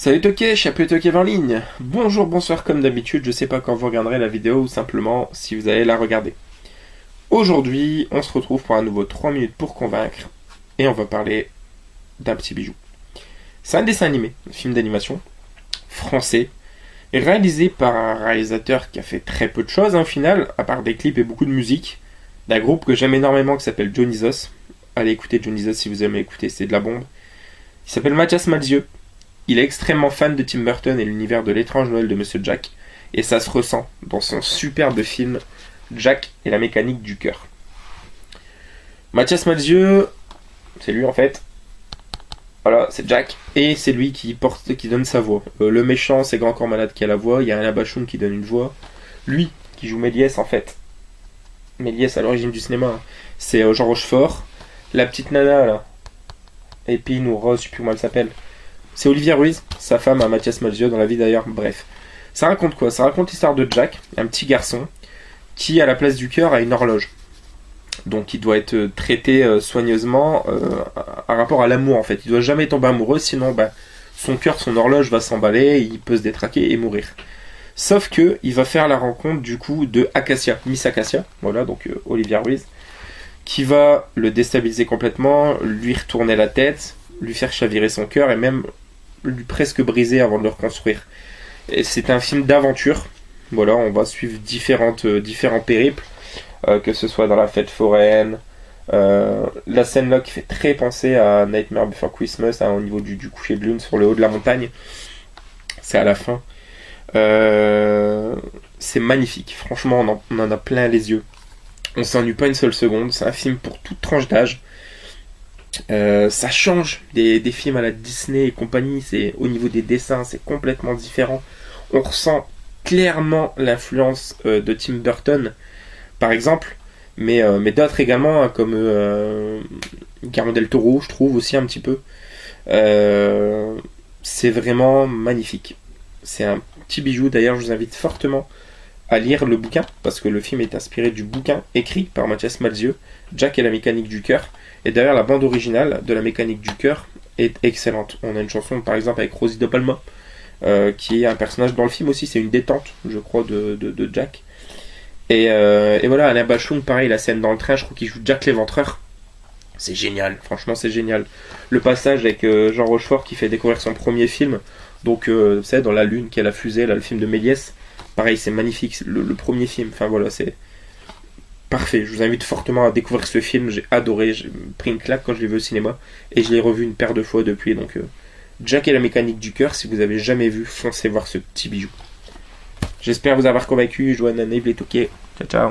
Salut Toké, Chapeau Toké en ligne. Bonjour, bonsoir comme d'habitude, je sais pas quand vous regarderez la vidéo ou simplement si vous allez la regarder. Aujourd'hui, on se retrouve pour un nouveau 3 minutes pour convaincre et on va parler d'un petit bijou. C'est un dessin animé, un film d'animation, français, réalisé par un réalisateur qui a fait très peu de choses au final, à part des clips et beaucoup de musique, d'un groupe que j'aime énormément qui s'appelle Dionysos. Allez écouter Dionysos si vous aimez écouter, c'est de la bombe. Il s'appelle Mathias Malzieu. Il est extrêmement fan de Tim Burton et l'univers de l'étrange Noël de Monsieur Jack, et ça se ressent dans son superbe film Jack et la mécanique du cœur. Mathias Malzieu, c'est lui en fait. Voilà, c'est Jack, et c'est lui qui donne sa voix. Le méchant, c'est Grand Corps Malade qui a la voix, il y a Alain Bachung qui donne une voix. Lui, qui joue Méliès en fait. Méliès à l'origine du cinéma, hein. C'est Jean Rochefort. La petite nana là, Épine ou Rose, je sais plus comment elle s'appelle. C'est Olivia Ruiz, sa femme à Mathias Malzieu dans la vie d'ailleurs, bref. Ça raconte quoi? Ça raconte l'histoire de Jack, un petit garçon, qui à la place du cœur a une horloge. Donc il doit être traité soigneusement à rapport à l'amour en fait. Il doit jamais tomber amoureux, sinon son cœur, son horloge va s'emballer, il peut se détraquer et mourir. Sauf que il va faire la rencontre du coup de Acacia, Miss Acacia, voilà donc Olivia Ruiz, qui va le déstabiliser complètement, lui retourner la tête, lui faire chavirer son cœur et même lui presque briser avant de le reconstruire. Et c'est un film d'aventure. Voilà, on va suivre différents périples, que ce soit dans la fête foraine. La scène là qui fait très penser à Nightmare Before Christmas, hein, au niveau du coucher de lune sur le haut de la montagne. C'est à la fin. C'est magnifique. Franchement, on en a plein les yeux. On s'ennuie pas une seule seconde. C'est un film pour toute tranche d'âge. Ça change des films à la Disney et compagnie. C'est au niveau des dessins, c'est complètement différent. On ressent clairement l'influence de Tim Burton, par exemple, mais d'autres également, hein, comme Guillermo del Toro, je trouve aussi un petit peu. C'est vraiment magnifique. C'est un petit bijou. D'ailleurs, je vous invite fortement à lire le bouquin, parce que le film est inspiré du bouquin écrit par Mathias Malzieu, Jack et la mécanique du cœur. Et d'ailleurs, la bande originale de la mécanique du cœur est excellente. On a une chanson, par exemple, avec Rosie de Palma, qui est un personnage dans le film aussi. C'est une détente, je crois, de Jack. Et voilà, Alain Bachung, pareil, la scène dans le train, je crois qu'il joue Jack l'Éventreur. C'est génial, franchement, c'est génial. Le passage avec Jean Rochefort qui fait découvrir son premier film, donc, vous savez, dans La Lune, qui est la fusée, là, le film de Méliès. Pareil, c'est magnifique, le premier film. Enfin voilà, c'est parfait. Je vous invite fortement à découvrir ce film. J'ai adoré, j'ai pris une claque quand je l'ai vu au cinéma. Et je l'ai revu une paire de fois depuis. Donc, Jack et la mécanique du cœur, si vous avez jamais vu, foncez voir ce petit bijou. J'espère vous avoir convaincu. Joanne, Neve, les Toké. Ciao, ciao.